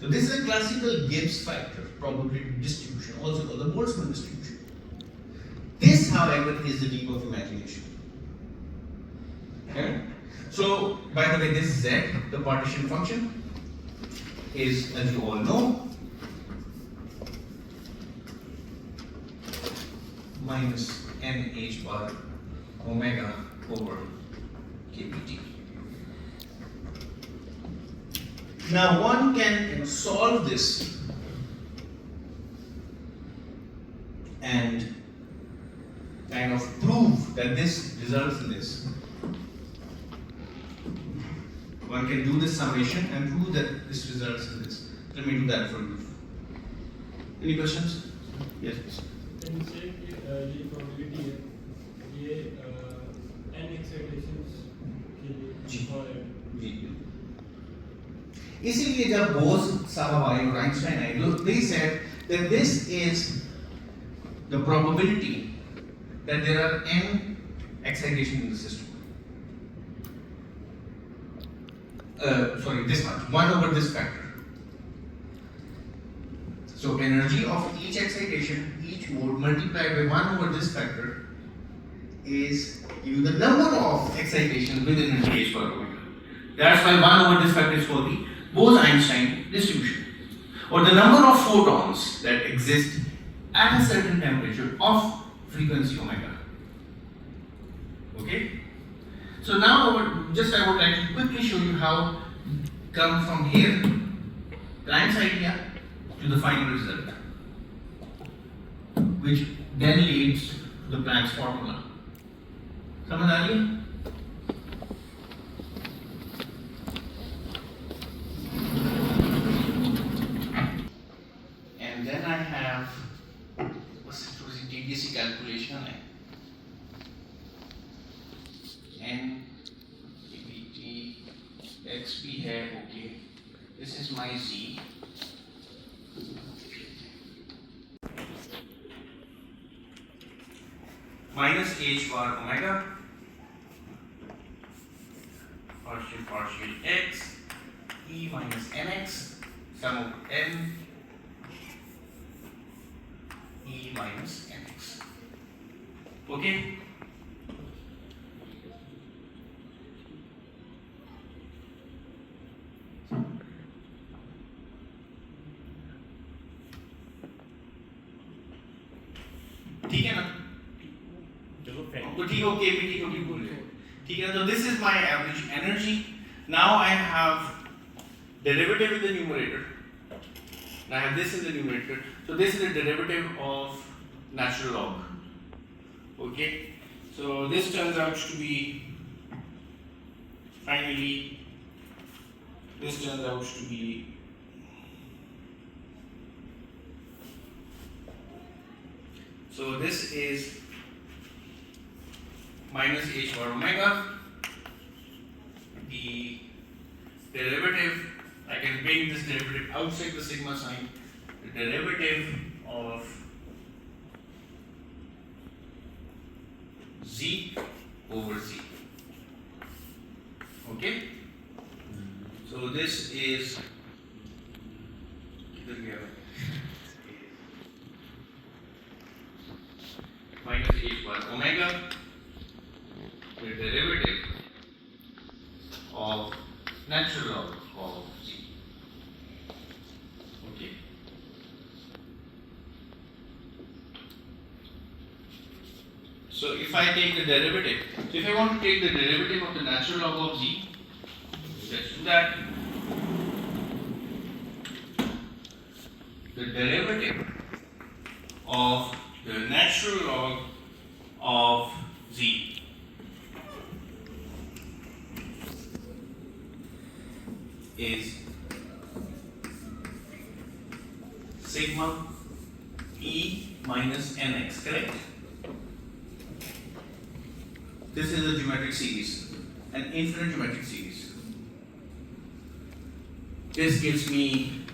So this is a classical Gibbs factor probability distribution, also called the Boltzmann distribution. This, however, is the leap of imagination. Okay? So, by the way, this Z, the partition function, is, as you all know, minus nh bar omega over kpt. Now one can solve this and kind of prove that this results in this. One can do this summation and prove that this results in this. Let me do that for you. Any questions? Yes, please. Can you say कि ये probability है ये n excitations के लिए और है जी इसीलिए जब बोस साहब और आइंस्टाइन आए, they said that this is the probability that there are n excitation in the system. Sorry, this much, 1 over this factor. So energy of each excitation, each mode multiplied by 1 over this factor is give you the number of excitations within an h bar omega. That's why 1 over this factor is called the Bose-Einstein distribution, or the number of photons that exist at a certain temperature of frequency omega. Okay? So now I would like to quickly show you how come from here, Planck's idea, to the final result, which then leads to the Planck's formula. समझ आ रही है? And then I have what's it TDC calculation है n bt x भी है okay. This is my z. Minus h bar omega partial x e minus nx sum of n e minus nx. Okay? ठीक है ना? तो ठीक हो KBT को भी भूल गए. ठीक है, so this is my average energy. Now I have derivative in the numerator. I have this in the numerator. So this is the derivative of natural log. Okay? So this turns out to be finally this turns out to be so this is minus h bar omega. The derivative, I can bring this derivative outside the sigma sign. The derivative of z over z. Okay? So this is minus h bar omega, the derivative of natural log of z. Okay. So if I take the derivative, so if I want to take the derivative of the natural log of z, let's do that. The derivative of the natural log of z is sigma e minus nx, correct? This is a geometric series, an infinite geometric series. This gives me,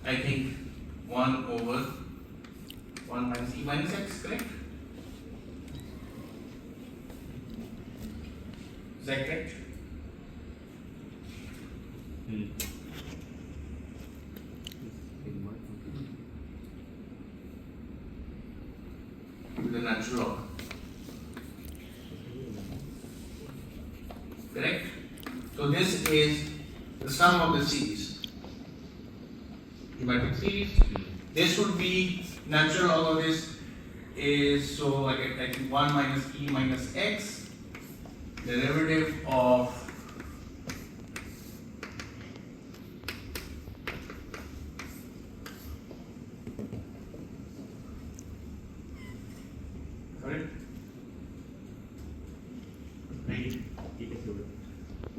I think, 1 over 1 minus e minus x, correct? Is that correct? is the sum of the series. Geometric series. This would be natural log of this is, so I get like 1 minus e minus x, derivative of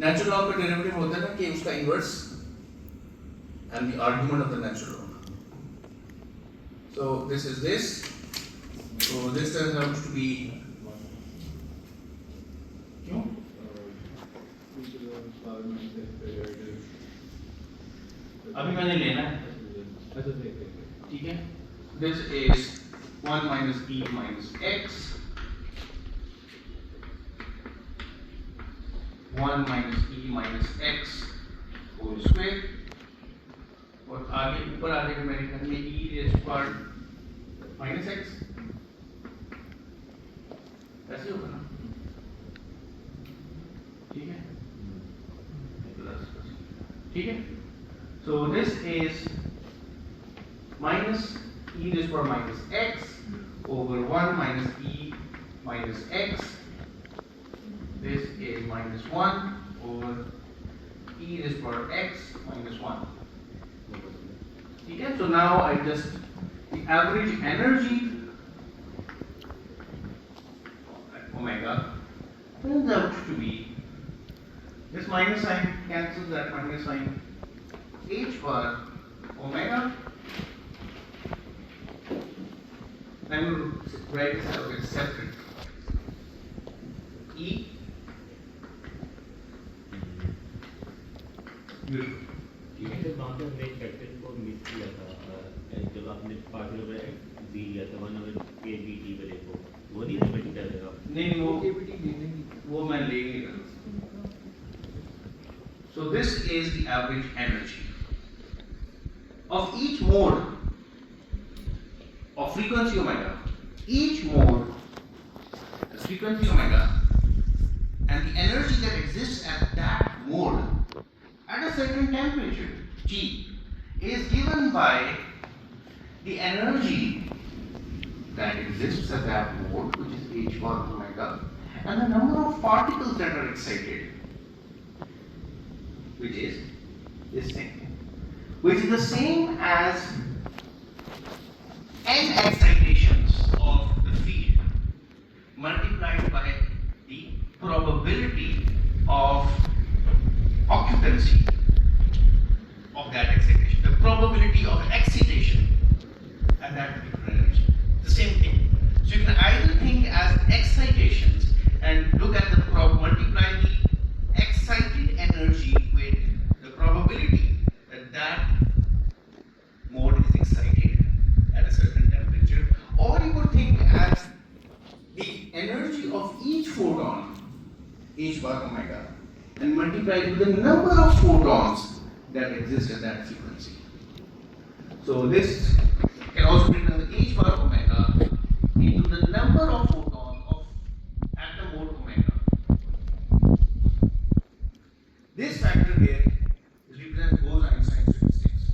natural log का derivative होता है ना कि उसका inverse and the argument of the natural log. So this is this. So this turns out to be क्यों? अभी मैंने लेना है. ठीक है? This is 1 minus e minus x. 1 minus e minus x whole square. और आगे ऊपर आ जाएगा मेरे ख्याल में e raised to power minus x. ऐसे होगा ना? ठीक है? ठीक है? So this is minus e raised to power minus x over 1 minus e minus x. This is minus 1 over e raised to power x minus 1. Okay, so now I just, the average energy at omega turns out to be, this minus sign cancels that minus sign, h bar omega. I'm going to write this out as separate. E जब वहाँ पे हमने factor को miss किया था, जब आपने part over x D लिया था 1 ओवर के बी टी वाले को, वो नहीं रिपीट कर देगा? नहीं वो मैं ले नहीं रहा. So this is the average energy of each mode of frequency omega. Each mode has frequency omega, and the energy that exists at that mode at a certain temperature T is given by the energy that exists at that mode, which is h bar omega, and the number of particles that are excited, which is this thing, which is the same as n excitations of the field multiplied by the probability of occupancy of that excitation, the probability of excitation at that particular energy. The same thing. So you can either think as excitations and look at the multiply the excited energy with the probability that that mode is excited at a certain temperature, or you could think as the energy of each photon, h bar omega, and multiply it with the number of photons that exist at that frequency. So this can also be written as h bar omega into the number of photons of at the mode omega. This factor here is represents Bose-Einstein statistics.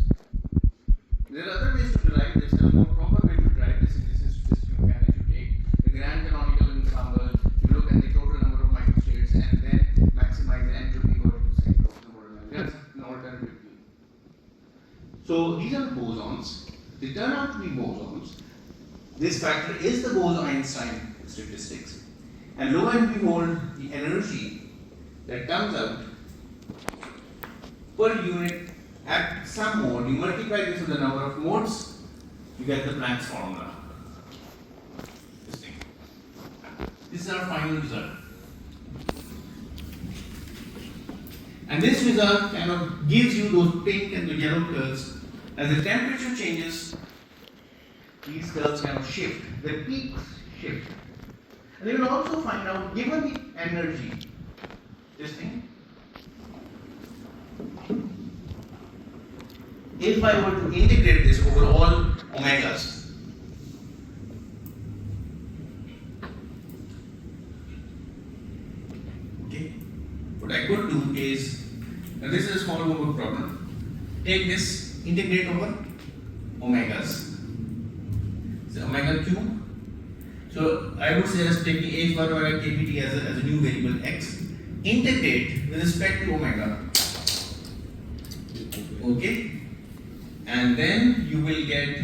There are other ways to derive this, and a more proper way to derive this in statistics you can if you take the grand canonical ensemble, you look at the total number of microstates and then maximize the entropy according to the same number. That's an alternative view. So these are the bosons. They turn out to be bosons. This factor is the Bose-Einstein statistics. And lo and behold, the energy that comes out per unit at some mode, you multiply this with the number of modes, you get the Planck's formula. This thing. This is our final result. And this result kind of gives you those pink and the yellow curves. As the temperature changes, these curves kind of shift, the peaks shift. And you will also find out, given the energy, this thing, if I were to integrate this over all omegas, okay, what I could do is good problem. Take this, integrate over omegas. So omega cube. So I would suggest taking h bar omega kbt as a new variable x. Integrate with respect to omega. Okay, and then you will get,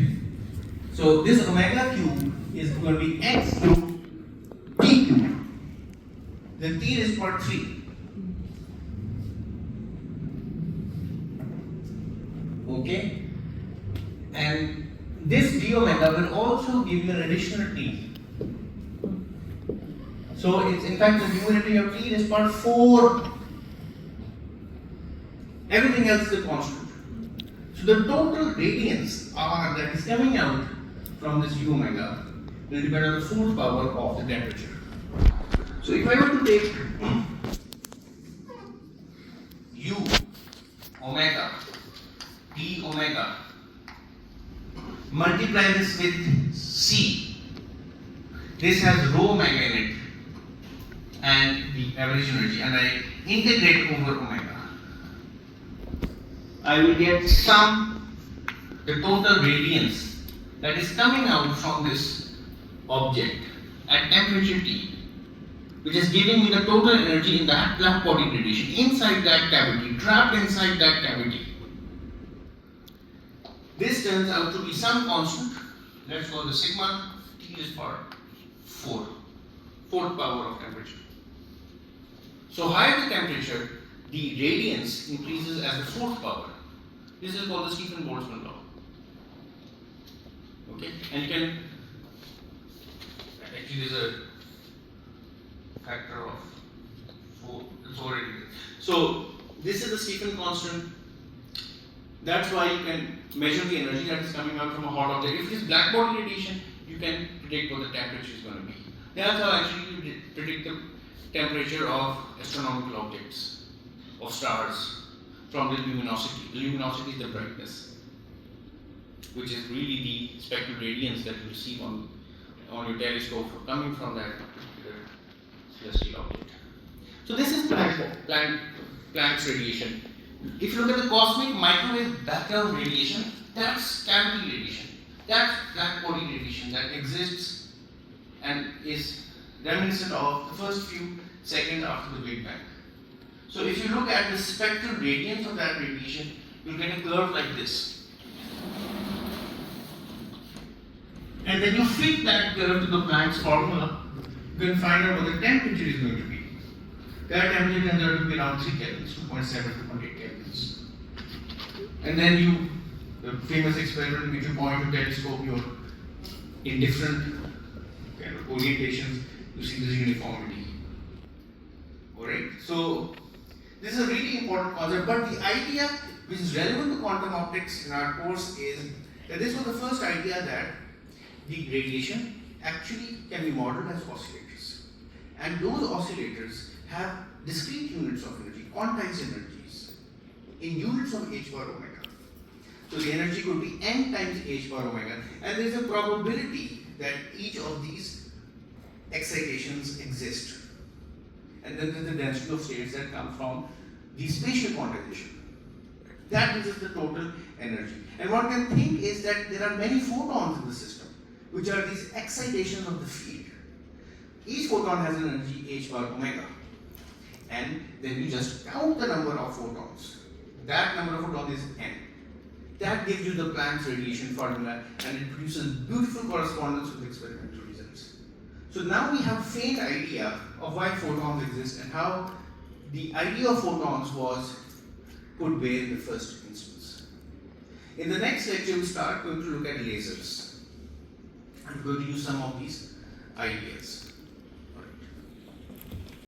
so this omega cube is going to be x cube t cube. The t is part 3. Okay, and this d omega will also give you an additional t. So it's in fact the numerator of t is part 4. Everything else is a constant. So the total radiance R that is coming out from this u omega will depend on the fourth power of the temperature. So if I were to take u omega d omega, multiply this with c, this has rho omega in it and the average energy, and I integrate over omega, I will get the total radiance that is coming out from this object at temperature T, which is giving me the total energy in that black body radiation inside that cavity, trapped inside that cavity. This turns out to be some constant. Let's call the sigma. T is for 4, fourth power of temperature. So higher the temperature, the radiance increases as the fourth power. This is called the Stephen-Boltzmann law. Okay, and you can actually there's a factor of 4. It's already there. So this is the Stephen constant. That's why you can measure the energy that is coming out from a hot object. If it is black body radiation, you can predict what the temperature is going to be. That's how actually you predict the temperature of astronomical objects, of stars, from the luminosity. The luminosity is the brightness, which is really the spectral radiance that you receive on your telescope coming from that particular celestial object. So this is Planck's radiation. If you look at the cosmic microwave background radiation, that's cavity radiation. That's black body radiation that exists and is reminiscent of the first few seconds after the Big Bang. So if you look at the spectral radiance of that radiation, you'll get a curve like this. And then you fit that curve to the Planck's formula, you can find out what the temperature is going to be. That temperature turns out to be around 3 kelvins, 2.7, 2.8 kelvins. And then the famous experiment in which you point your telescope in different kind of orientations, you see this uniformity. Alright, so this is a really important concept, but the idea which is relevant to quantum optics in our course is that this was the first idea that the radiation actually can be modeled as oscillators. And those oscillators have discrete units of energy, quantized energies, in units of h bar omega. So the energy could be n times h bar omega, and there is a probability that each of these excitations exist. And then there's the density of states that come from the spatial quantization. That gives us the total energy. And one can think is that there are many photons in the system, which are these excitations of the field. Each photon has an energy h bar omega. And then you just count the number of photons. That number of photons is n. That gives you the Planck's radiation formula, and it produces beautiful correspondence with experimental results. So now we have a faint idea of why photons exist and how the idea of photons was put bare in the first instance. In the next lecture, we start going to look at lasers. I'm going to use some of these ideas.